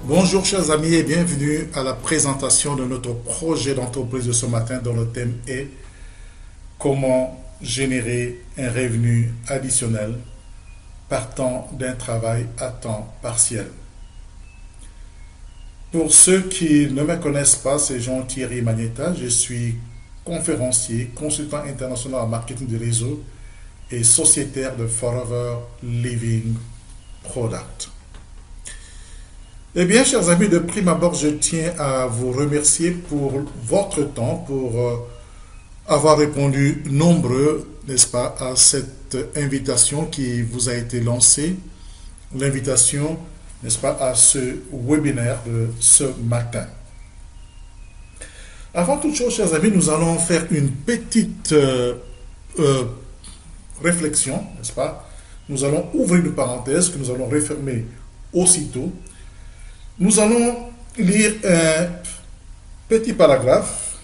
Bonjour chers amis et bienvenue à la présentation de notre projet d'entreprise de ce matin dont le thème est comment générer un revenu additionnel partant d'un travail à temps partiel. Pour ceux qui ne me connaissent pas, c'est Jean-Thierry Magnetta, je suis conférencier, consultant international en marketing de réseau et sociétaire de Forever Living Product. Eh bien, chers amis, de prime abord, je tiens à vous remercier pour votre temps, pour avoir répondu nombreux, n'est-ce pas, à cette invitation qui vous a été lancée, l'invitation, n'est-ce pas, à ce webinaire de ce matin. Avant toute chose, chers amis, nous allons faire une petite réflexion, n'est-ce pas? Nous allons ouvrir une parenthèse que nous allons refermer aussitôt. Nous allons lire un petit paragraphe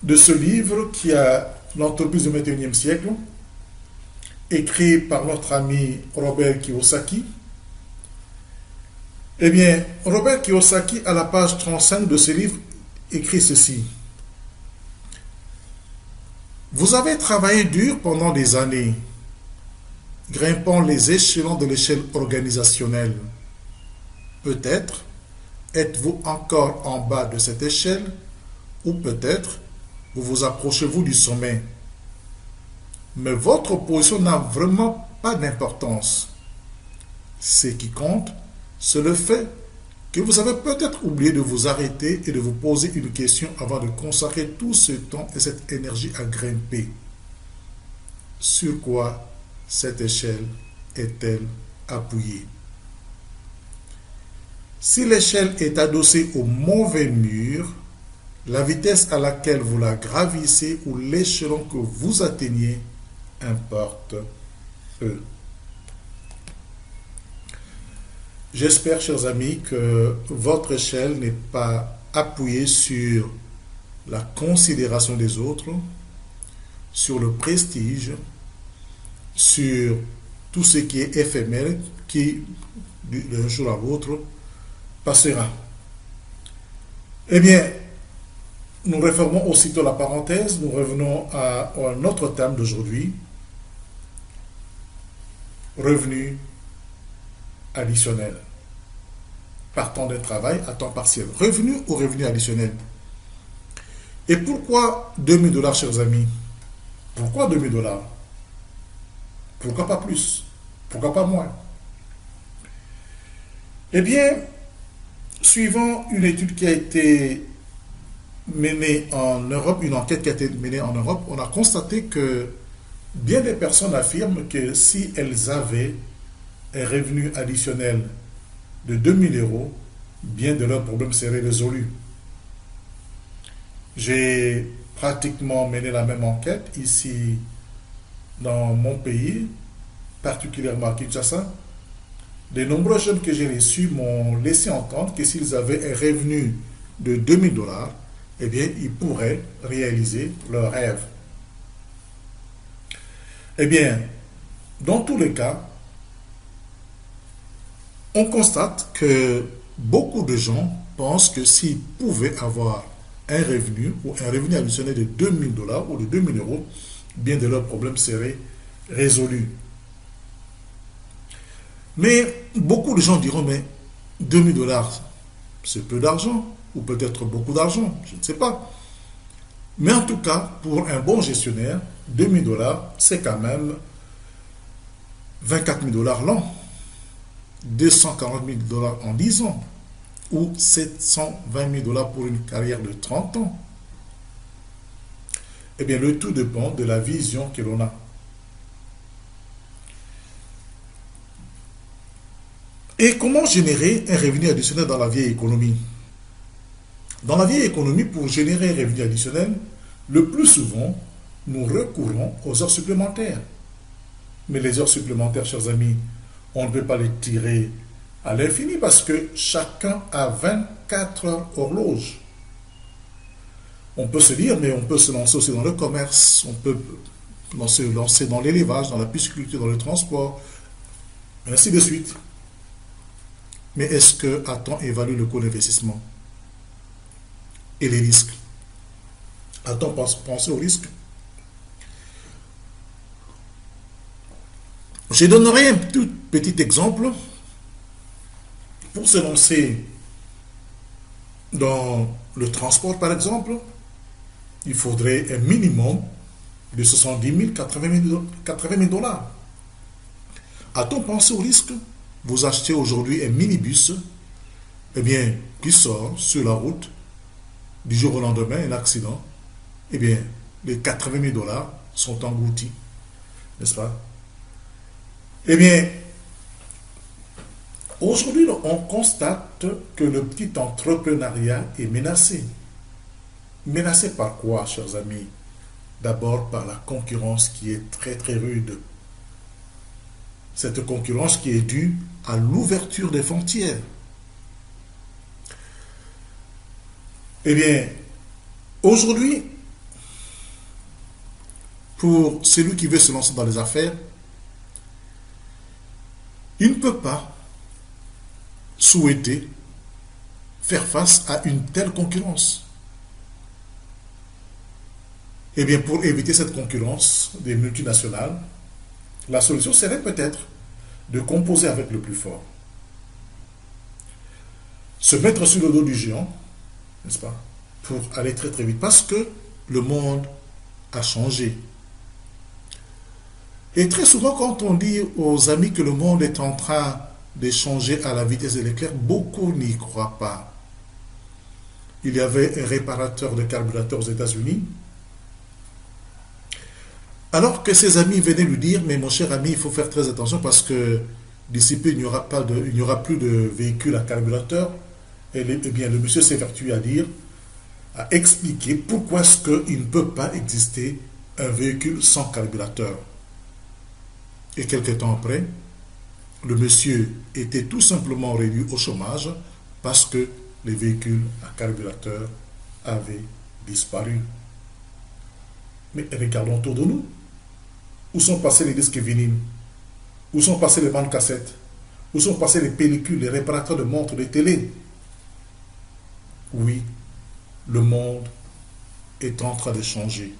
de ce livre qui a l'entreprise du XXIe siècle, écrit par notre ami Robert Kiyosaki. Eh bien, Robert Kiyosaki, à la page 35 de ce livre, écrit ceci. Vous avez travaillé dur pendant des années, grimpant les échelons de l'échelle organisationnelle. Peut-être êtes-vous encore en bas de cette échelle ou peut-être vous approchez-vous du sommet. Mais votre position n'a vraiment pas d'importance. Ce qui compte, c'est le fait que vous avez peut-être oublié de vous arrêter et de vous poser une question avant de consacrer tout ce temps et cette énergie à grimper. Sur quoi cette échelle est-elle appuyée? Si l'échelle est adossée au mauvais mur, la vitesse à laquelle vous la gravissez ou l'échelon que vous atteignez importe peu. J'espère, chers amis, que votre échelle n'est pas appuyée sur la considération des autres, sur le prestige, sur tout ce qui est éphémère, qui, d'un jour à l'autre, passera. Eh bien, nous refermons aussitôt la parenthèse, nous revenons à notre thème d'aujourd'hui, revenu additionnel, partant d'un travail à temps partiel. Revenu ou revenu additionnel. Et pourquoi 2000 dollars, chers amis? Pourquoi 2000 dollars? Pourquoi pas plus? Pourquoi pas moins? Eh bien, suivant une étude qui a été menée en Europe, une enquête qui a été menée en Europe, on a constaté que bien des personnes affirment que si elles avaient un revenu additionnel de 2000 euros, bien de leurs problèmes seraient résolus. J'ai pratiquement mené la même enquête ici dans mon pays, particulièrement à Kinshasa. De nombreux jeunes que j'ai reçus m'ont laissé entendre que s'ils avaient un revenu de 2000 dollars, eh bien, ils pourraient réaliser leur rêve. Eh bien, dans tous les cas, on constate que beaucoup de gens pensent que s'ils pouvaient avoir un revenu ou un revenu additionnel de 2000 dollars ou de 2000 euros, bien de leurs problèmes seraient résolus. Mais beaucoup de gens diront, mais 2000 dollars, c'est peu d'argent, ou peut-être beaucoup d'argent, je ne sais pas. Mais en tout cas, pour un bon gestionnaire, 2000 dollars, c'est quand même 24 000 dollars l'an, 240 000 dollars en 10 ans, ou 720 000 dollars pour une carrière de 30 ans. Eh bien, le tout dépend de la vision que l'on a. Et comment générer un revenu additionnel dans la vieille économie? Dans la vieille économie, pour générer un revenu additionnel, le plus souvent, nous recourons aux heures supplémentaires. Mais les heures supplémentaires, chers amis, on ne peut pas les tirer à l'infini parce que chacun a 24 heures horloge. On peut se dire, mais on peut se lancer aussi dans le commerce, on peut se lancer dans l'élevage, dans la pisciculture, dans le transport, ainsi de suite. Mais est-ce que a-t-on évalué le coût d'investissement et les risques? A-t-on pensé aux risques? Je donnerai un tout petit exemple. Pour se lancer dans le transport, par exemple, il faudrait un minimum de 70 000, 80 000 dollars. A-t-on pensé au risque? Vous achetez aujourd'hui un minibus, eh bien, qui sort sur la route, du jour au lendemain, un accident, eh bien, les 80 000 dollars sont engloutis, n'est-ce pas? Eh bien, aujourd'hui, on constate que le petit entrepreneuriat est menacé. Menacé par quoi, chers amis? D'abord par la concurrence qui est très très rude. Cette concurrence qui est due à l'ouverture des frontières. Eh bien, aujourd'hui, pour celui qui veut se lancer dans les affaires, il ne peut pas souhaiter faire face à une telle concurrence. Eh bien, pour éviter cette concurrence des multinationales, la solution serait peut-être de composer avec le plus fort. Se mettre sur le dos du géant, n'est-ce pas, pour aller très très vite. Parce que le monde a changé. Et très souvent, quand on dit aux amis que le monde est en train de changer à la vitesse de l'éclair, beaucoup n'y croient pas. Il y avait un réparateur de carburateur aux États-Unis. Alors que ses amis venaient lui dire, mais mon cher ami, il faut faire très attention parce que d'ici peu, il n'y aura plus de véhicules à carburateur. Et bien, le monsieur s'évertue à dire, à expliquer pourquoi est-ce qu'il ne peut pas exister un véhicule sans carburateur. Et quelques temps après, le monsieur était tout simplement réduit au chômage parce que les véhicules à carburateur avaient disparu. Mais regardons autour de nous. Où sont passés les disques vinyles? Où sont passés les bandes cassettes? Où sont passés les pellicules, les réparateurs de montres, les télés? Oui, le monde est en train de changer.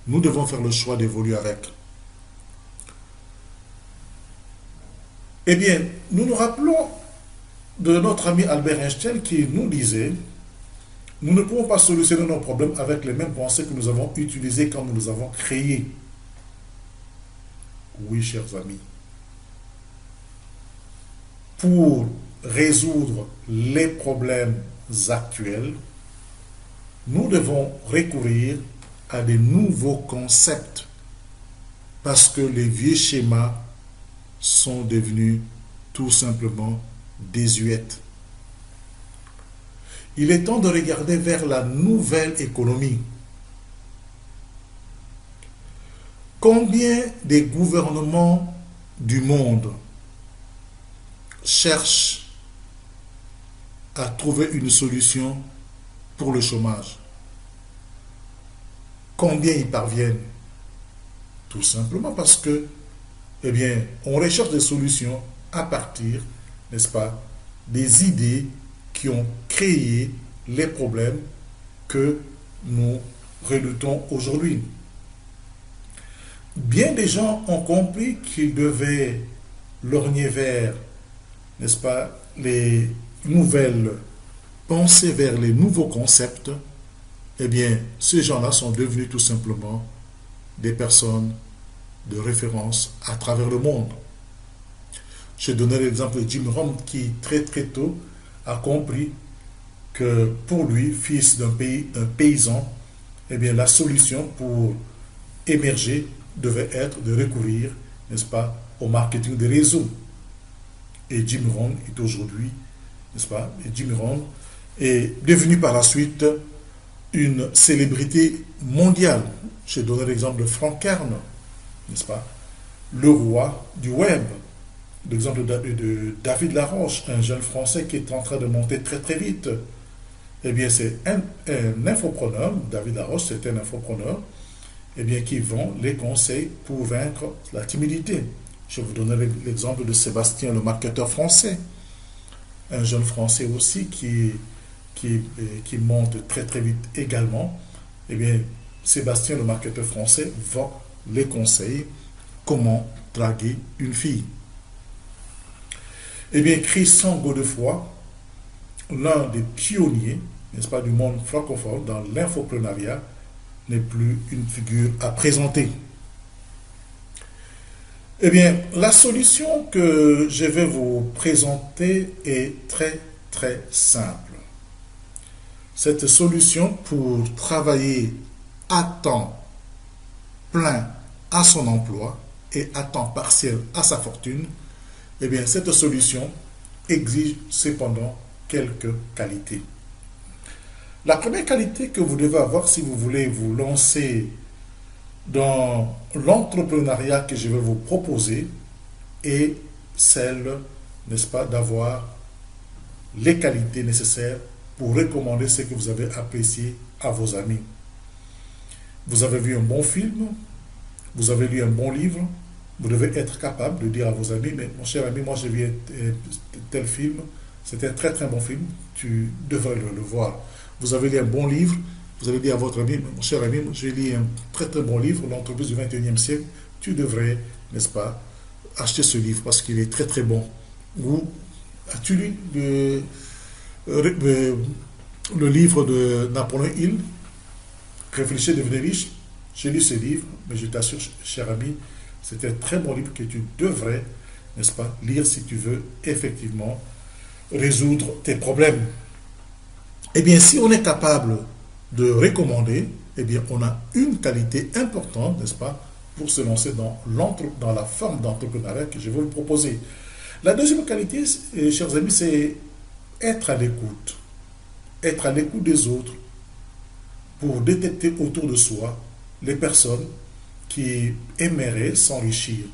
Nous devons faire le choix d'évoluer avec. Eh bien, nous nous rappelons de notre ami Albert Einstein qui nous disait, nous ne pouvons pas solutionner nos problèmes avec les mêmes pensées que nous avons utilisées quand nous les avons créés. Oui, chers amis. Pour résoudre les problèmes actuels, nous devons recourir à des nouveaux concepts parce que les vieux schémas sont devenus tout simplement désuets. Il est temps de regarder vers la nouvelle économie. Combien des gouvernements du monde cherchent à trouver une solution pour le chômage? Combien y parviennent? Tout simplement parce que, eh bien, on recherche des solutions à partir, n'est-ce pas, des idées qui ont créé les problèmes que nous redoutons aujourd'hui. Bien des gens ont compris qu'ils devaient lorgner vers, n'est-ce pas, les nouvelles pensées, vers les nouveaux concepts. Eh bien, ces gens-là sont devenus tout simplement des personnes de référence à travers le monde. Je donnerai l'exemple de Jim Rohn qui très très tôt a compris que pour lui, fils d'un paysan, eh bien, la solution pour émerger devait être de recourir, n'est-ce pas, au marketing des réseaux. Et Jim Rohn est aujourd'hui, n'est-ce pas, et Jim Rohn est devenu par la suite une célébrité mondiale. Je donnerai l'exemple de Frank Kern, n'est-ce pas, le roi du web. L'exemple de David Laroche, un jeune Français qui est en train de monter très très vite. Eh bien, c'est un infopreneur, David Laroche, c'est un infopreneur, eh bien, qui vend les conseils pour vaincre la timidité. Je vous donnerai l'exemple de Sébastien, le marketeur français. un jeune Français aussi qui monte très très vite également. Eh bien, Sébastien, le marketeur français, va les conseiller comment draguer une fille. Eh bien, Christian Godefroy, l'un des pionniers, n'est-ce pas, du monde francophone dans l'infoprenariat, n'est plus une figure à présenter. Eh bien, la solution que je vais vous présenter est très très simple. Cette solution pour travailler à temps plein à son emploi et à temps partiel à sa fortune, eh bien, cette solution exige cependant quelques qualités. La première qualité que vous devez avoir si vous voulez vous lancer dans l'entrepreneuriat que je vais vous proposer est celle, n'est-ce pas, d'avoir les qualités nécessaires pour recommander ce que vous avez apprécié à vos amis. Vous avez vu un bon film, vous avez lu un bon livre, vous devez être capable de dire à vos amis, mais mon cher ami, moi j'ai vu tel film, c'était un très très bon film, tu devrais le voir. Vous avez lu un bon livre, vous allez dire à votre ami, mon cher ami, j'ai lu un très très bon livre, L'entreprise du 21e siècle, tu devrais, n'est-ce pas, acheter ce livre parce qu'il est très très bon. Ou as-tu lu le livre de Napoléon Hill, Réfléchir, devenir riche? J'ai lu ce livre, mais je t'assure, cher ami, c'est un très bon livre que tu devrais, n'est-ce pas, lire si tu veux effectivement résoudre tes problèmes. Eh bien, si on est capable de recommander, eh bien, on a une qualité importante, n'est-ce pas, pour se lancer dans la forme d'entrepreneuriat que je vais vous proposer. La deuxième qualité, chers amis, c'est être à l'écoute. Être à l'écoute des autres pour détecter autour de soi les personnes qui aimeraient s'enrichir.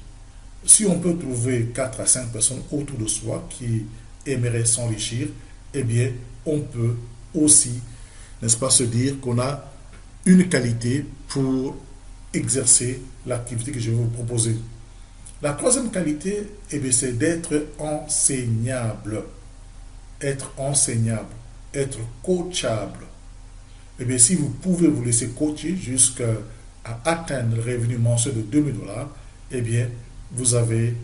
Si on peut trouver 4 à 5 personnes autour de soi qui aimeraient s'enrichir, eh bien, on peut aussi, n'est-ce pas, se dire qu'on a une qualité pour exercer l'activité que je vais vous proposer. La troisième qualité, eh bien, c'est d'être enseignable. Être enseignable, être coachable. Eh bien, si vous pouvez vous laisser coacher jusqu'à atteindre le revenu mensuel de $2000, eh bien, vous avez,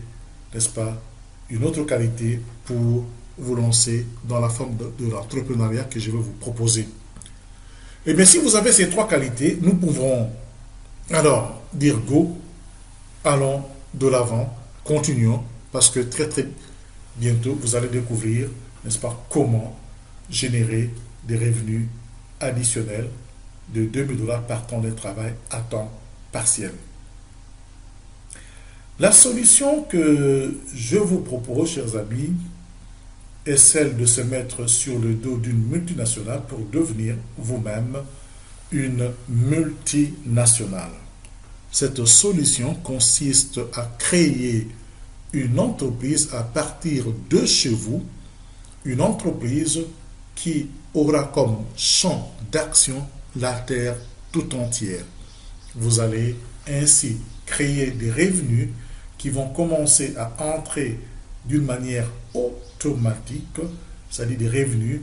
n'est-ce pas, une autre qualité pour vous lancer dans la forme de l'entrepreneuriat que je vais vous proposer. Eh bien, si vous avez ces trois qualités, nous pouvons alors dire go, allons de l'avant, continuons, parce que très très bientôt, vous allez découvrir, n'est-ce pas, comment générer des revenus additionnels de $2000 par temps de travail à temps partiel. La solution que je vous propose, chers amis, est celle de se mettre sur le dos d'une multinationale pour devenir vous-même une multinationale. Cette solution consiste à créer une entreprise à partir de chez vous, une entreprise qui aura comme champ d'action la terre tout entière. Vous allez ainsi créer des revenus qui vont commencer à entrer d'une manière automatique, c'est-à-dire des revenus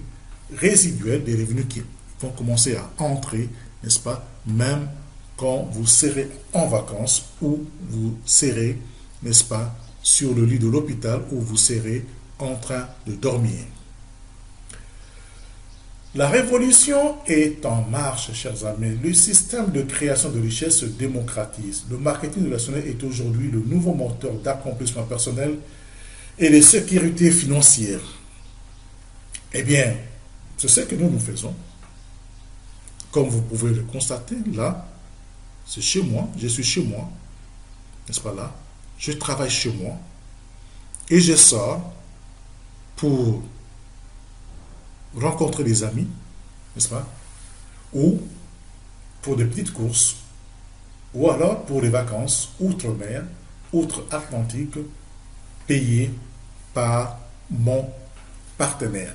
résiduels, des revenus qui vont commencer à entrer, n'est-ce pas, même quand vous serez en vacances ou vous serez, n'est-ce pas, sur le lit de l'hôpital ou vous serez en train de dormir. La révolution est en marche, chers amis. Le système de création de richesse se démocratise. Le marketing relationnel est aujourd'hui le nouveau moteur d'accomplissement personnel et de sécurité financière. Eh bien, c'est ce que nous faisons. Comme vous pouvez le constater, là, c'est chez moi, je suis chez moi, n'est-ce pas là? Je travaille chez moi et je sors pour rencontrer des amis, n'est-ce pas? Ou pour des petites courses, ou alors pour des vacances outre-mer, outre-Atlantique, payées par mon partenaire.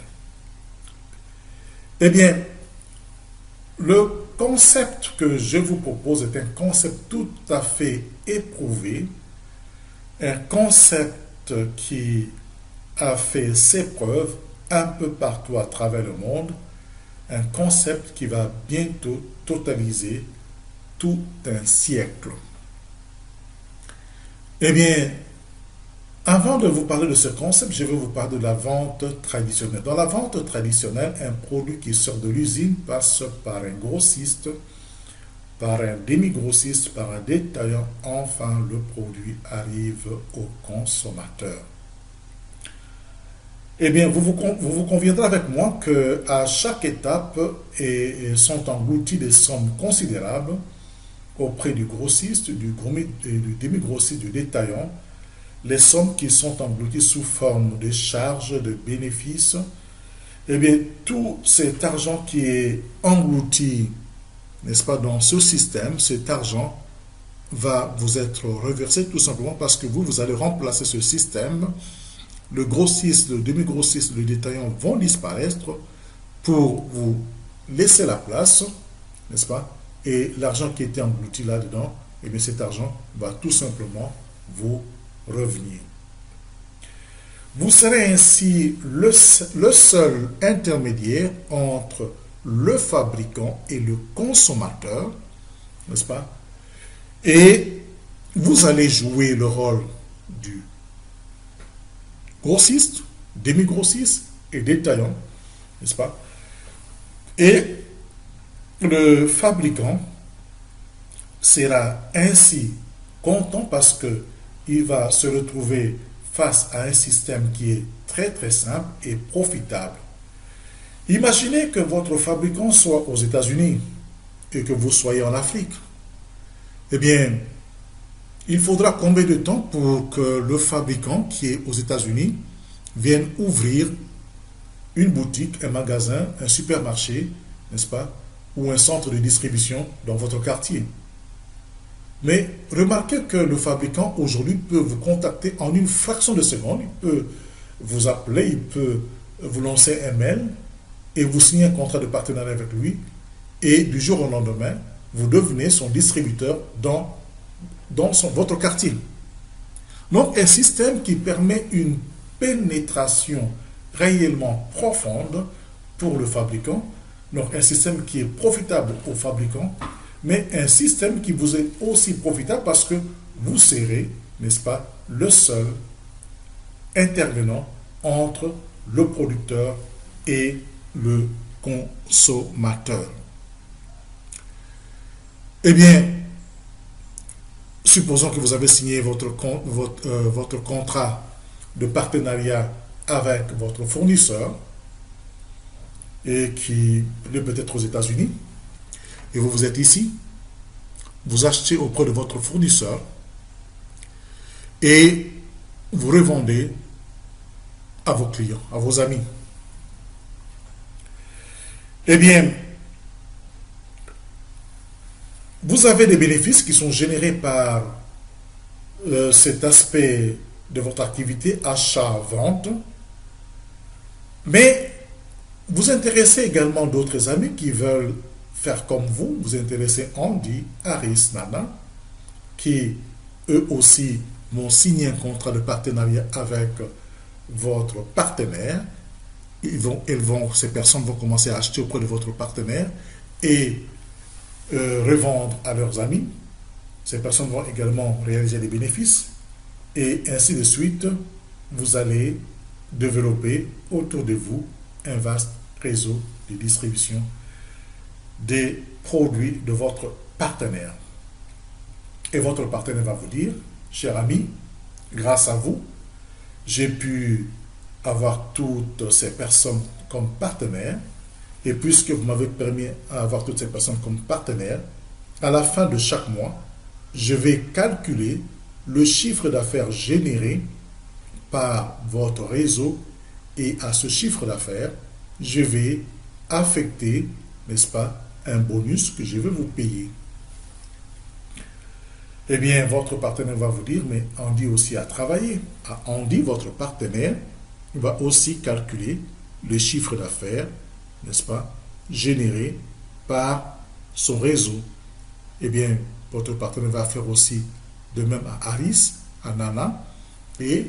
Eh bien, le concept que je vous propose est un concept tout à fait éprouvé, un concept qui a fait ses preuves un peu partout à travers le monde, un concept qui va bientôt totaliser tout un siècle. Eh bien, avant de vous parler de ce concept, je vais vous parler de la vente traditionnelle. Dans la vente traditionnelle, un produit qui sort de l'usine passe par un grossiste, par un demi-grossiste, par un détaillant. Enfin, le produit arrive au consommateur. Eh bien, vous conviendrez avec moi qu'à chaque étape sont englouties des sommes considérables auprès du grossiste, du demi-grossiste, du détaillant, les sommes qui sont englouties sous forme de charges, de bénéfices. Eh bien, tout cet argent qui est englouti, n'est-ce pas, dans ce système, cet argent va vous être reversé tout simplement parce que vous allez remplacer ce système. Le grossiste, le demi-grossiste, le détaillant vont disparaître pour vous laisser la place, n'est-ce pas? Et l'argent qui était englouti là-dedans, eh bien cet argent va tout simplement vous revenir. Vous serez ainsi le seul intermédiaire entre le fabricant et le consommateur, n'est-ce pas? Et vous allez jouer le rôle du grossiste, demi-grossiste et détaillant, n'est-ce pas? Et le fabricant sera ainsi content parce qu'il va se retrouver face à un système qui est très très simple et profitable. Imaginez que votre fabricant soit aux États-Unis et que vous soyez en Afrique. Eh bien, il faudra combien de temps pour que le fabricant qui est aux États-Unis vienne ouvrir une boutique, un magasin, un supermarché, n'est-ce pas, ou un centre de distribution dans votre quartier? Mais remarquez que le fabricant aujourd'hui peut vous contacter en une fraction de seconde. Il peut vous appeler, il peut vous lancer un mail et vous signer un contrat de partenariat avec lui. Et du jour au lendemain, vous devenez son distributeur dans votre quartier. Donc un système qui permet une pénétration réellement profonde pour le fabricant. Donc un système qui est profitable au fabricant, mais un système qui vous est aussi profitable parce que vous serez, n'est-ce pas, le seul intervenant entre le producteur et le consommateur. Eh bien, supposons que vous avez signé votre contrat de partenariat avec votre fournisseur et qui est peut-être aux États-Unis, et vous êtes ici, vous achetez auprès de votre fournisseur et vous revendez à vos clients, à vos amis. Eh bien, vous avez des bénéfices qui sont générés par cet aspect de votre activité, achat-vente, mais vous intéressez également d'autres amis qui veulent faire comme vous. Vous intéressez Andy, Harris, Nana, qui eux aussi vont signer un contrat de partenariat avec votre partenaire. Ces personnes vont commencer à acheter auprès de votre partenaire et revendre à leurs amis. Ces personnes vont également réaliser des bénéfices et ainsi de suite. Vous allez développer autour de vous un vaste réseau de distribution des produits de votre partenaire. Et votre partenaire va vous dire, cher ami, grâce à vous, j'ai pu avoir toutes ces personnes comme partenaires, et puisque vous m'avez permis d'avoir toutes ces personnes comme partenaires, à la fin de chaque mois, je vais calculer le chiffre d'affaires généré par votre réseau et à ce chiffre d'affaires, je vais affecter, n'est-ce pas, un bonus que je vais vous payer. Eh bien, votre partenaire va vous dire, mais Andy aussi a travaillé. Andy, votre partenaire, va aussi calculer le chiffre d'affaires, n'est-ce pas, généré par son réseau. Eh bien, votre partenaire va faire aussi de même à Harris, à Nana et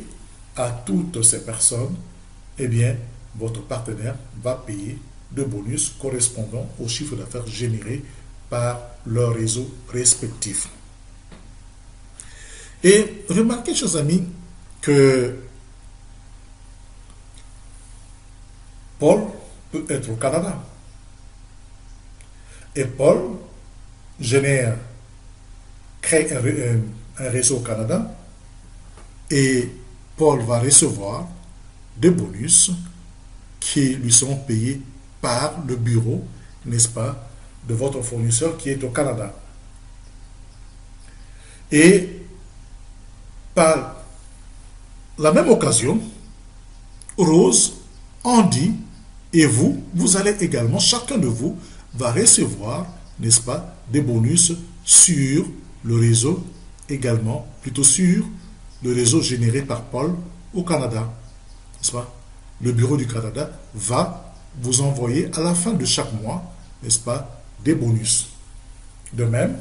à toutes ces personnes. Eh bien, votre partenaire va payer de bonus correspondant au chiffre d'affaires généré par leur réseau respectif. Et remarquez, chers amis, que Paul peut être au Canada. Et Paul crée un réseau au Canada et Paul va recevoir des bonus qui lui seront payés par le bureau, n'est-ce pas, de votre fournisseur qui est au Canada. Et par la même occasion, Rose, Andy et vous allez également, chacun de vous va recevoir, n'est-ce pas, des bonus sur le réseau également, plutôt sur le réseau généré par Paul au Canada, n'est-ce pas? Le bureau du Canada va vous envoyer à la fin de chaque mois, n'est-ce pas, des bonus. De même,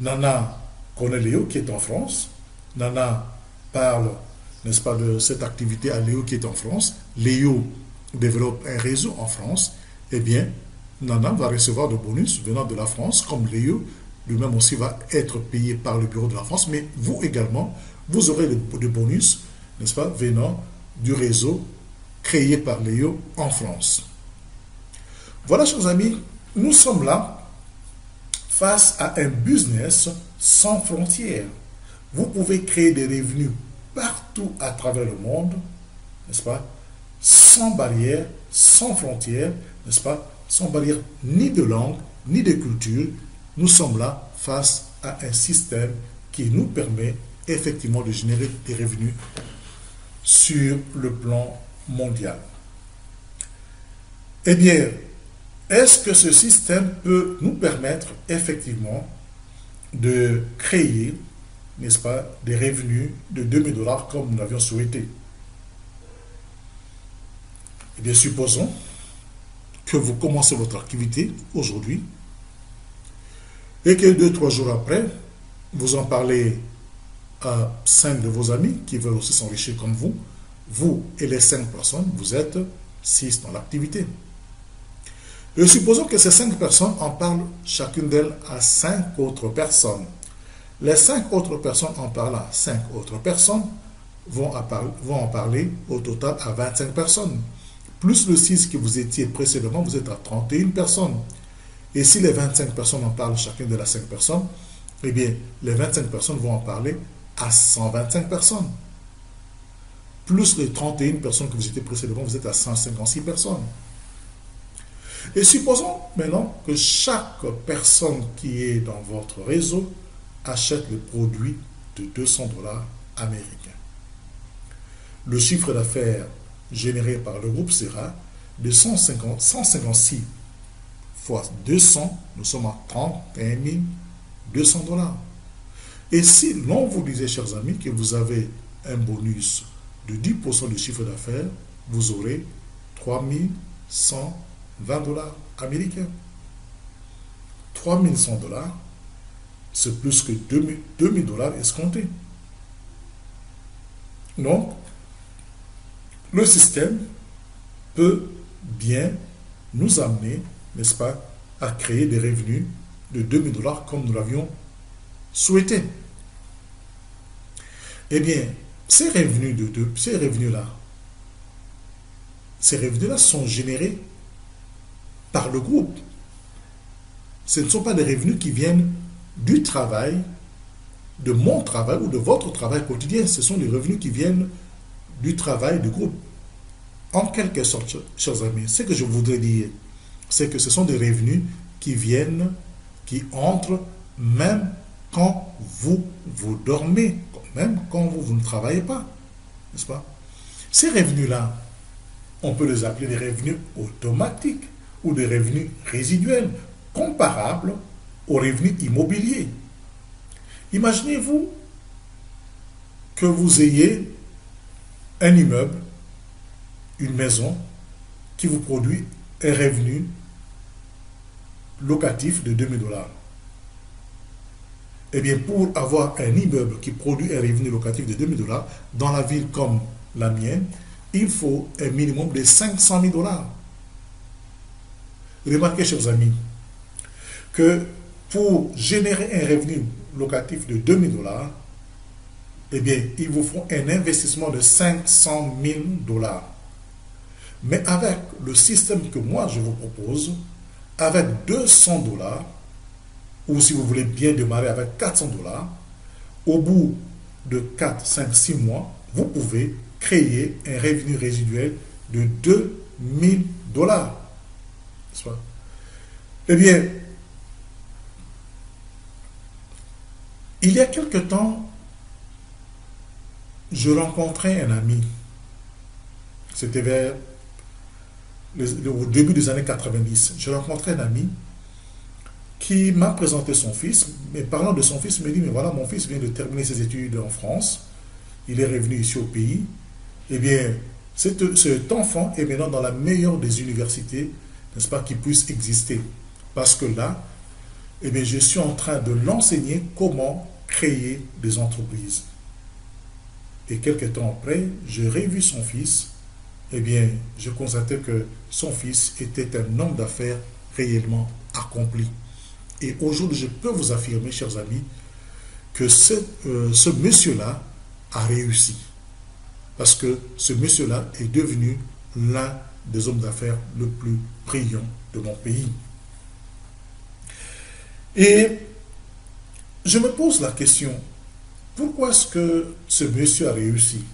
Nana connaît Léo qui est en France. Nana parle, n'est-ce pas, de cette activité à Léo qui est en France. Léo développe un réseau en France. Eh bien, Nana va recevoir de bonus venant de la France, comme Léo lui-même aussi va être payé par le bureau de la France. Mais vous également, vous aurez des bonus, n'est-ce pas, venant du réseau créé par Léo en France. Voilà, chers amis, nous sommes là face à un business sans frontières. Vous pouvez créer des revenus partout à travers le monde, n'est-ce pas, sans barrière, sans frontières, n'est-ce pas, sans barrière ni de langue, ni de culture. Nous sommes là face à un système qui nous permet effectivement de générer des revenus sur le plan mondial. Eh bien, est-ce que ce système peut nous permettre effectivement de créer, n'est-ce pas, des revenus de 2000 $ comme nous l'avions souhaité? Eh bien, supposons que vous commencez votre activité aujourd'hui et que 2-3 jours après, vous en parlez à 5 de vos amis qui veulent aussi s'enrichir comme vous. Vous et les 5 personnes, vous êtes 6 dans l'activité. Et supposons que ces 5 personnes en parlent chacune d'elles à 5 autres personnes. Les 5 autres personnes en parlant à 5 autres personnes vont en parler au total à 25 personnes. Plus le 6 que vous étiez précédemment, vous êtes à 31 personnes. Et si les 25 personnes en parlent chacune de las 5 personnes, eh bien, les 25 personnes vont en parler à 125 personnes. Plus les 31 personnes que vous étiez précédemment, vous êtes à 156 personnes. Et supposons maintenant que chaque personne qui est dans votre réseau achète le produit de 200 $ américains. Le chiffre d'affaires généré par le groupe sera de 156 fois 200, nous sommes à 31 200 $. Et si l'on vous disait, chers amis, que vous avez un bonus de 10% du chiffre d'affaires, vous aurez 3120 $ américains. 3100 $, c'est plus que 2000 $ escomptés. Donc, le système peut bien nous amener, n'est-ce pas, à créer des revenus de 2000 $ comme nous l'avions souhaité. Eh bien, ces revenus-là sont générés par le groupe. Ce ne sont pas des revenus qui viennent du travail, de mon travail ou de votre travail quotidien. Ce sont des revenus qui viennent du travail du groupe. En quelque sorte, chers amis, ce que je voudrais dire, c'est que ce sont des revenus qui entrent même quand vous dormez, même quand vous ne travaillez pas, n'est-ce pas? Ces revenus-là, on peut les appeler des revenus automatiques ou des revenus résiduels, comparables aux revenus immobiliers. Imaginez-vous que vous ayez un immeuble, une maison, qui vous produit un revenu locatif de 2000 $. Eh bien, pour avoir un immeuble qui produit un revenu locatif de 2000 $ dans la ville comme la mienne, il faut un minimum de 500 000 dollars. Remarquez, chers amis, que pour générer un revenu locatif de 2 000 dollars, eh bien, il vous faut un investissement de 500 000 dollars. Mais avec le système que moi je vous propose, avec 200 dollars, ou si vous voulez bien démarrer avec 400 dollars, au bout de 4, 5, 6 mois, vous pouvez créer un revenu résiduel de 2 000 dollars. Eh bien, il y a quelque temps, je rencontrais un ami. C'était au début des années 90. Je rencontrais un ami qui m'a présenté son fils. Mais parlant de son fils, il me dit, mais voilà, mon fils vient de terminer ses études en France. Il est revenu ici au pays. Eh bien, cet enfant est maintenant dans la meilleure des universités, n'est-ce pas, qui puisse exister. Parce que là, eh bien, je suis en train de l'enseigner comment créer des entreprises. Et quelques temps après, j'ai revu son fils. Eh bien, je constatais que son fils était un homme d'affaires réellement accompli. Et aujourd'hui, je peux vous affirmer, chers amis, que ce monsieur-là a réussi. Parce que ce monsieur-là est devenu l'un des hommes d'affaires le plus brillants de mon pays. Et je me pose la question, pourquoi est-ce que ce monsieur a réussi?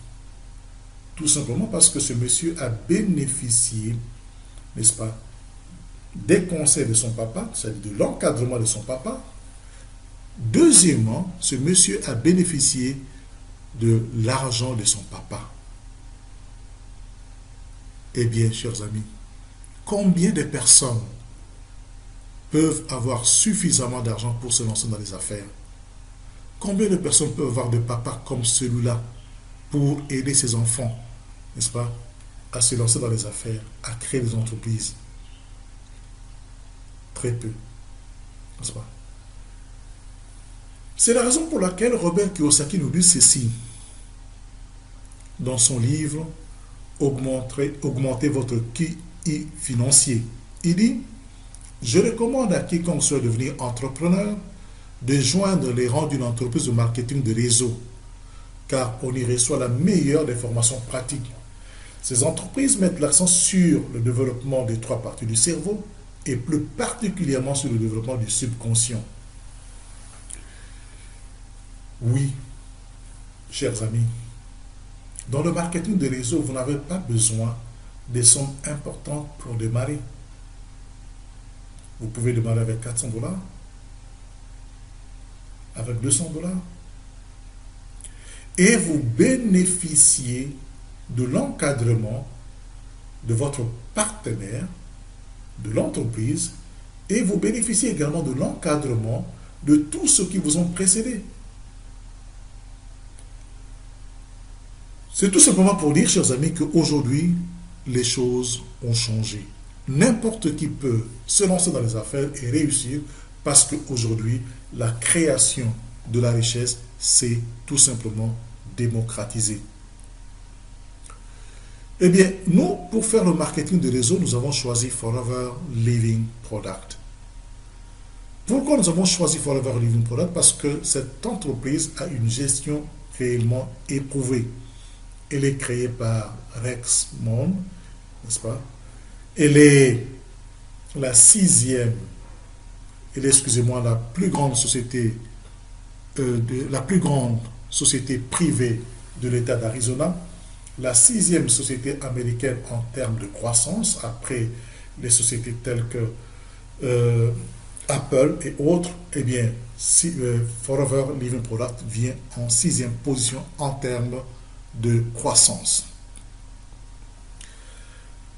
Tout simplement parce que ce monsieur a bénéficié, n'est-ce pas, des conseils de son papa, c'est-à-dire de l'encadrement de son papa. Deuxièmement, ce monsieur a bénéficié de l'argent de son papa. Eh bien, chers amis, combien de personnes peuvent avoir suffisamment d'argent pour se lancer dans les affaires? Combien de personnes peuvent avoir des papas comme celui-là pour aider ses enfants, n'est-ce pas, à se lancer dans les affaires, à créer des entreprises? Très peu, n'est-ce pas? C'est la raison pour laquelle Robert Kiyosaki nous dit ceci dans son livre Augmentez votre QI financier. Il dit, je recommande à quiconque souhaite devenir entrepreneur de joindre les rangs d'une entreprise de marketing de réseau, car on y reçoit la meilleure des formations pratiques. Ces entreprises mettent l'accent sur le développement des 3 parties du cerveau et plus particulièrement sur le développement du subconscient. Oui, chers amis, dans le marketing de réseau, vous n'avez pas besoin de sommes importantes pour démarrer. Vous pouvez démarrer avec 400 dollars, avec 200 dollars, et vous bénéficiez de l'encadrement de votre partenaire, de l'entreprise, et vous bénéficiez également de l'encadrement de tous ceux qui vous ont précédé. C'est tout simplement pour dire, chers amis, qu'aujourd'hui, les choses ont changé. N'importe qui peut se lancer dans les affaires et réussir parce qu'aujourd'hui, la création de la richesse s'est tout simplement démocratisée. Eh bien, nous, pour faire le marketing de réseau, nous avons choisi Forever Living Product. Pourquoi nous avons choisi Forever Living Product? Parce que cette entreprise a une gestion réellement éprouvée. Elle est créée par Rex Mon, n'est-ce pas? Elle est la la plus grande société, la plus grande société privée de l'État d'Arizona, la 6e société américaine en termes de croissance, après les sociétés telles que Apple et autres. Eh bien, Forever Living Product vient en 6e position en termes de croissance.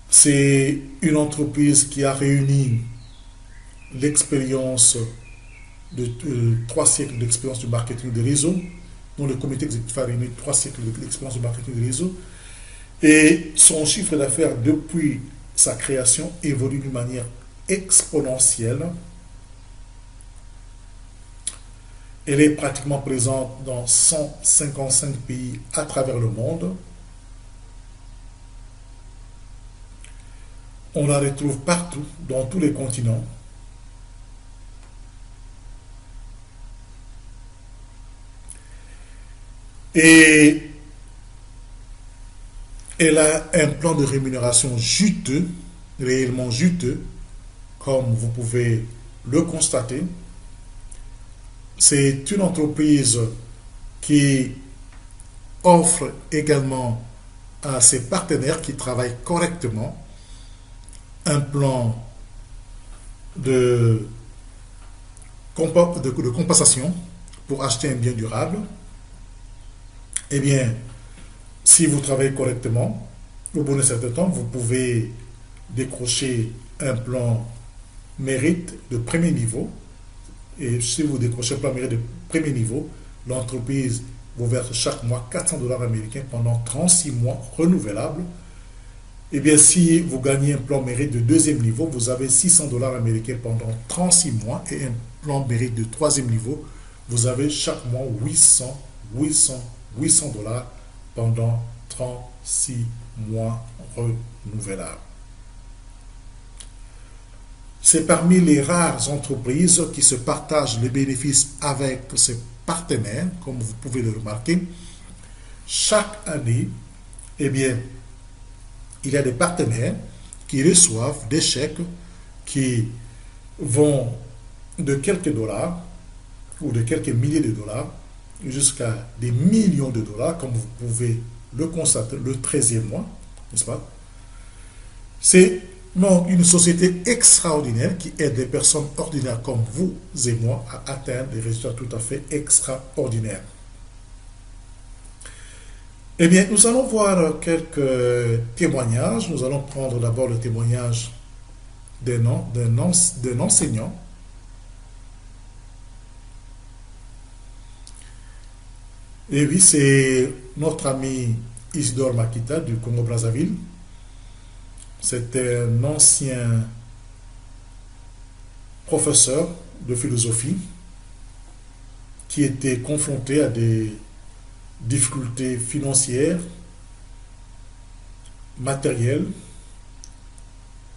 C'est une entreprise qui a réuni l'expérience de 3 siècles d'expérience du marketing de réseau, dont le comité exécutif a réuni 3 siècles d'expérience du marketing de réseau, et son chiffre d'affaires depuis sa création évolue d'une manière exponentielle. Elle est pratiquement présente dans 155 pays à travers le monde. On la retrouve partout, dans tous les continents. Et elle a un plan de rémunération juteux, réellement juteux, comme vous pouvez le constater. C'est une entreprise qui offre également à ses partenaires qui travaillent correctement un plan de, de compensation pour acheter un bien durable. Eh bien, si vous travaillez correctement, au bout d'un certain temps, vous pouvez décrocher un plan mérite de premier niveau. Et si vous décrochez un plan mérite de premier niveau, l'entreprise vous verse chaque mois 400 dollars américains pendant 36 mois renouvelables. Eh bien, si vous gagnez un plan mérite de deuxième niveau, vous avez 600 dollars américains pendant 36 mois et un plan mérite de troisième niveau, vous avez chaque mois 800 dollars pendant 36 mois renouvelables. C'est parmi les rares entreprises qui se partagent les bénéfices avec ses partenaires, comme vous pouvez le remarquer. Chaque année, eh bien, il y a des partenaires qui reçoivent des chèques qui vont de quelques dollars ou de quelques milliers de dollars jusqu'à des millions de dollars, comme vous pouvez le constater, le 13e mois, n'est-ce pas? C'est donc une société extraordinaire qui aide des personnes ordinaires comme vous et moi à atteindre des résultats tout à fait extraordinaires. Eh bien, nous allons voir quelques témoignages. Nous allons prendre d'abord le témoignage d'un enseignant. Et oui, c'est notre ami Isidore Makita du Congo-Brazzaville. C'est un ancien professeur de philosophie qui était confronté à des difficultés financières, matérielles,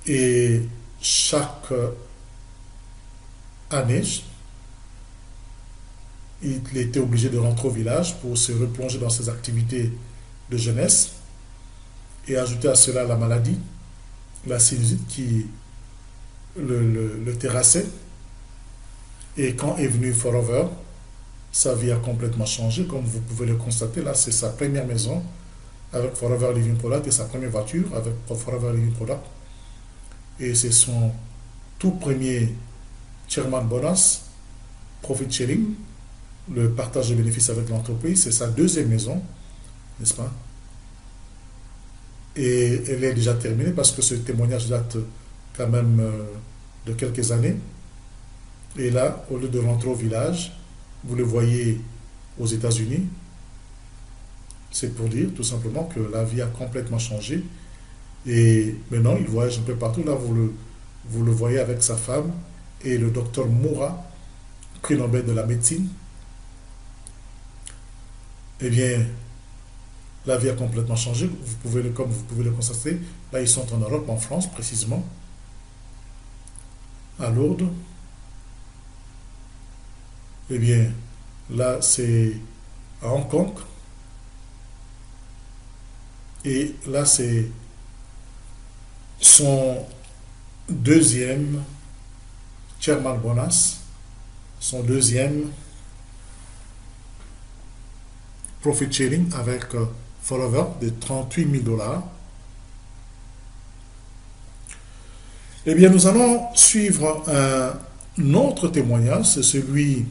et chaque année, il était obligé de rentrer au village pour se replonger dans ses activités de jeunesse et ajouter à cela la maladie, la sinusite qui le terrassait. Et quand est venu Forever, sa vie a complètement changé. Comme vous pouvez le constater, là, c'est sa première maison avec Forever Living Product et sa première voiture avec Forever Living Product. Et c'est son tout premier chairman bonus, profit sharing, le partage de bénéfices avec l'entreprise. C'est sa deuxième maison, n'est-ce pas? Et elle est déjà terminée parce que ce témoignage date quand même de quelques années. Et là, au lieu de rentrer au village, vous le voyez aux États-Unis, c'est pour dire tout simplement que la vie a complètement changé. Et maintenant, il voyage un peu partout. Là, vous le voyez avec sa femme et le docteur Moura, prix Nobel de la médecine. Eh bien, la vie a complètement changé. Comme vous pouvez le constater, là, ils sont en Europe, en France précisément, à Lourdes. Eh bien, là, c'est à Hong Kong. Et là, c'est son deuxième chairman bonus, son deuxième profit sharing avec Forever de 38 000 dollars. Eh bien, nous allons suivre un autre témoignage, c'est celui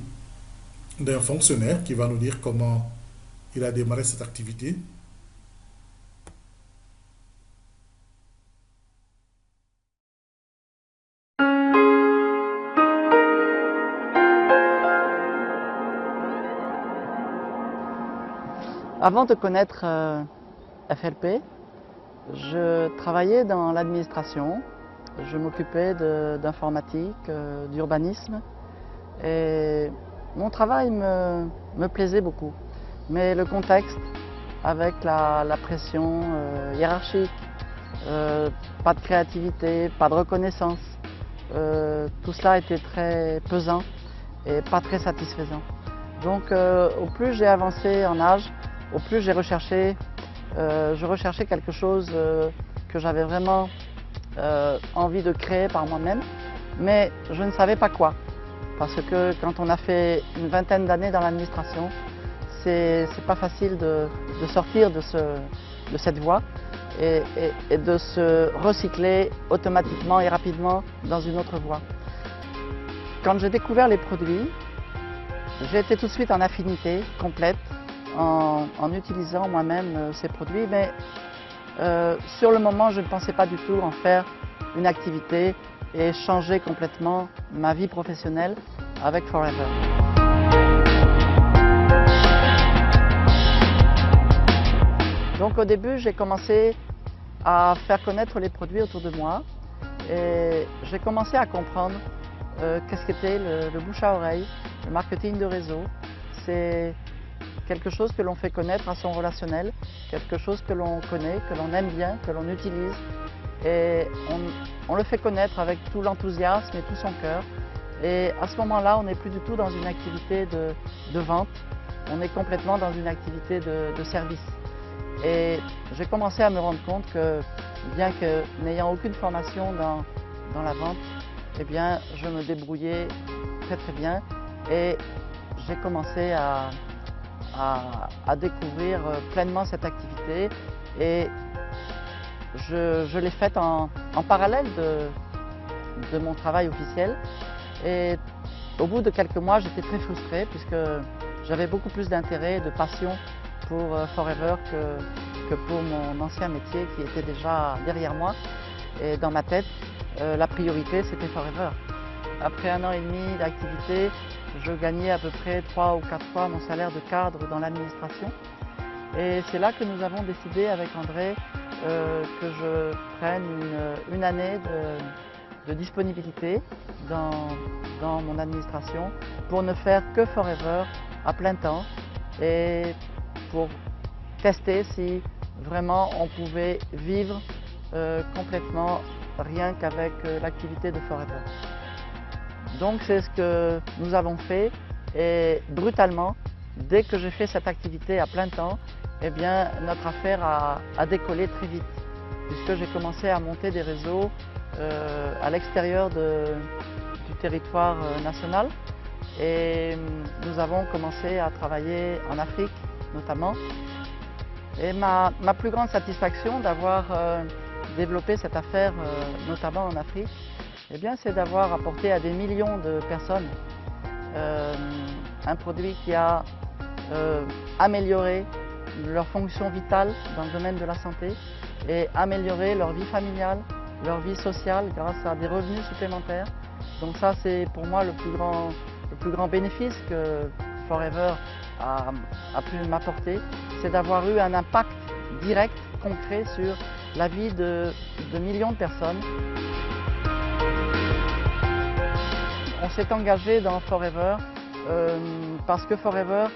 d'un fonctionnaire qui va nous dire comment il a démarré cette activité. Avant de connaître FLP, je travaillais dans l'administration. Je m'occupais d'informatique, d'urbanisme. Et mon travail me plaisait beaucoup. Mais le contexte, avec la pression hiérarchique pas de créativité, pas de reconnaissance. Tout cela était très pesant et pas très satisfaisant. Donc au plus j'ai avancé en âge, au plus je recherchais quelque chose que j'avais vraiment envie de créer par moi-même, mais je ne savais pas quoi. Parce que quand on a fait une vingtaine d'années dans l'administration, c'est pas facile de sortir de cette voie et de se recycler automatiquement et rapidement dans une autre voie. Quand j'ai découvert les produits, j'ai été tout de suite en affinité complète en utilisant moi-même ces produits, mais sur le moment, je ne pensais pas du tout en faire une activité et changer complètement ma vie professionnelle avec Forever. Donc au début, j'ai commencé à faire connaître les produits autour de moi et j'ai commencé à comprendre qu'est-ce qu'était le bouche à oreille, le marketing de réseau. C'est quelque chose que l'on fait connaître à son relationnel, quelque chose que l'on connaît, que l'on aime bien, que l'on utilise. Et on le fait connaître avec tout l'enthousiasme et tout son cœur. Et à ce moment-là, on n'est plus du tout dans une activité de vente, on est complètement dans une activité de service. Et j'ai commencé à me rendre compte que, bien que n'ayant aucune formation dans la vente, eh bien, je me débrouillais très très bien et j'ai commencé à découvrir pleinement cette activité et je l'ai faite en parallèle de mon travail officiel. Et au bout de quelques mois, j'étais très frustrée puisque j'avais beaucoup plus d'intérêt et de passion pour Forever que pour mon ancien métier qui était déjà derrière moi. Et dans ma tête, la priorité c'était Forever. Après 1 an et demi d'activité, je gagnais à peu près 3 ou 4 fois mon salaire de cadre dans l'administration. Et c'est là que nous avons décidé avec André que je prenne une année de disponibilité dans mon administration pour ne faire que Forever à plein temps et pour tester si vraiment on pouvait vivre complètement rien qu'avec l'activité de Forever. Donc c'est ce que nous avons fait et brutalement, dès que j'ai fait cette activité à plein temps, eh bien, notre affaire a décollé très vite puisque j'ai commencé à monter des réseaux à l'extérieur du territoire national et nous avons commencé à travailler en Afrique notamment. Et ma plus grande satisfaction d'avoir développé cette affaire notamment en Afrique, eh bien, c'est d'avoir apporté à des millions de personnes un produit qui a amélioré leur fonction vitale dans le domaine de la santé et amélioré leur vie familiale, leur vie sociale grâce à des revenus supplémentaires. Donc ça, c'est pour moi le plus grand bénéfice que Forever a pu m'apporter, c'est d'avoir eu un impact direct, concret sur la vie de millions de personnes. On s'est engagé dans Forever parce que Forever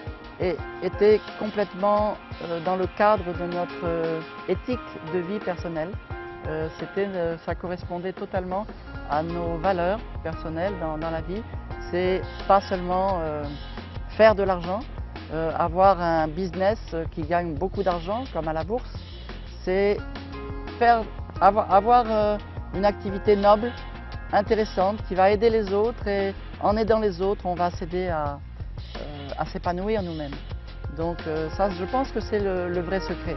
était complètement dans le cadre de notre éthique de vie personnelle. Ça correspondait totalement à nos valeurs personnelles dans la vie. C'est pas seulement faire de l'argent, avoir un business qui gagne beaucoup d'argent comme à la bourse, c'est avoir une activité noble, intéressante, qui va aider les autres et en aidant les autres, on va s'aider à s'épanouir nous-mêmes. Donc ça, je pense que c'est le vrai secret.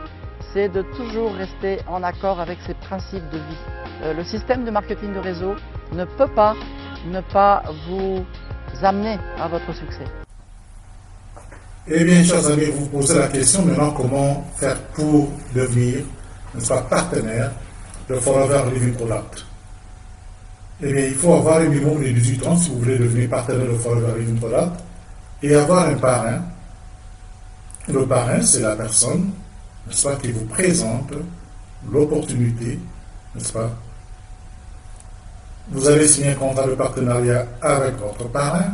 C'est de toujours rester en accord avec ses principes de vie. Le système de marketing de réseau ne peut pas ne pas vous amener à votre succès. Eh bien, chers amis, vous vous posez la question maintenant comment faire pour devenir, n'est-ce pas, partenaire de Forever Living Product. Eh bien, il faut avoir un minimum de 18 ans si vous voulez devenir partenaire de Forever Living Product et avoir un parrain. Le parrain, c'est la personne, n'est-ce pas, qui vous présente l'opportunité, n'est-ce pas. Vous allez signer un contrat de partenariat avec votre parrain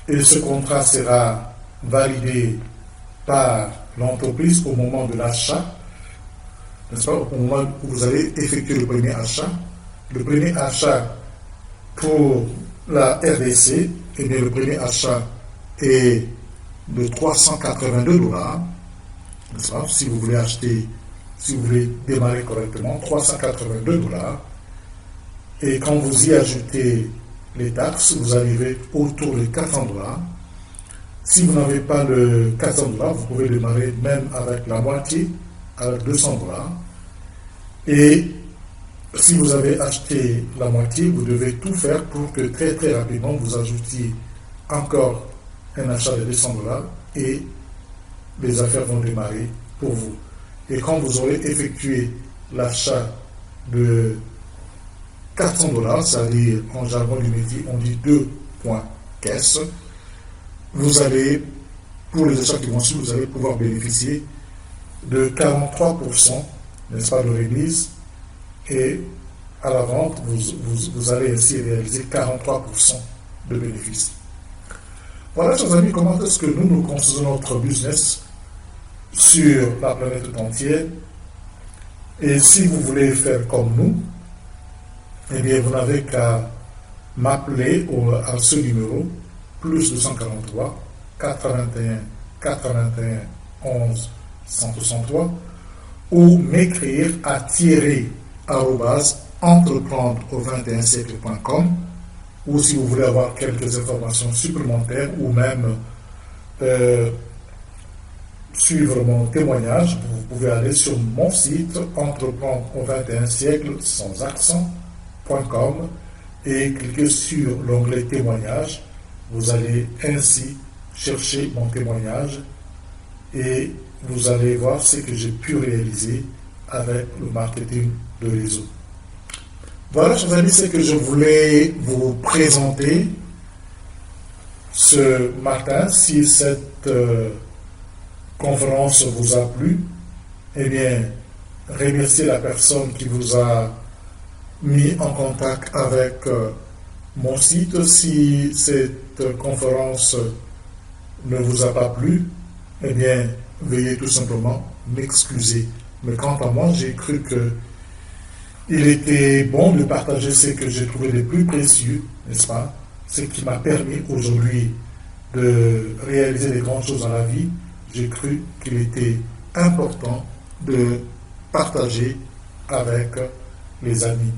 et ce contrat sera validé par l'entreprise au moment de l'achat n'est-ce pas, au moment où vous allez effectuer le premier achat. Le premier achat pour la RDC, eh bien, le premier achat est de 382 $, n'est-ce pas, si vous voulez acheter, si vous voulez démarrer correctement, 382 $. Et quand vous y ajoutez les taxes, vous arrivez autour de 400 $. Si vous n'avez pas le 400 $, vous pouvez démarrer même avec la moitié, avec 200 $. Et si vous avez acheté la moitié, vous devez tout faire pour que très très rapidement vous ajoutiez encore un achat de 200 $ et les affaires vont démarrer pour vous. Et quand vous aurez effectué l'achat de 400 $, c'est-à-dire en jargon du métier, on dit 2 points caisse, vous allez, pour les achats qui vont suivre, vous allez pouvoir bénéficier de 43%, n'est-ce pas, de remise, et à la vente, vous allez ainsi réaliser 43% de bénéfices. Voilà, chers amis, comment est-ce que nous construisons notre business sur la planète tout entière. Et si vous voulez faire comme nous, eh bien, vous n'avez qu'à m'appeler à ce numéro, plus 243 81 81 11 163, ou m'écrire à entreprendre au 21siècle.com, ou si vous voulez avoir quelques informations supplémentaires ou même suivre mon témoignage, vous pouvez aller sur mon site entreprendre au 21 siècle sans accent.com et cliquer sur l'onglet témoignage. Vous allez ainsi chercher mon témoignage et vous allez voir ce que j'ai pu réaliser avec le marketing de réseau. Voilà, chers amis, ce que je voulais vous présenter ce matin. Si cette conférence vous a plu, eh bien, remerciez la personne qui vous a mis en contact avec mon site. Si cette conférence ne vous a pas plu, eh bien, veuillez tout simplement m'excuser. Mais quant à moi, j'ai cru que il était bon de partager ce que j'ai trouvé de plus précieux, n'est-ce pas? Ce qui m'a permis aujourd'hui de réaliser des grandes choses dans la vie. J'ai cru qu'il était important de partager avec les amis.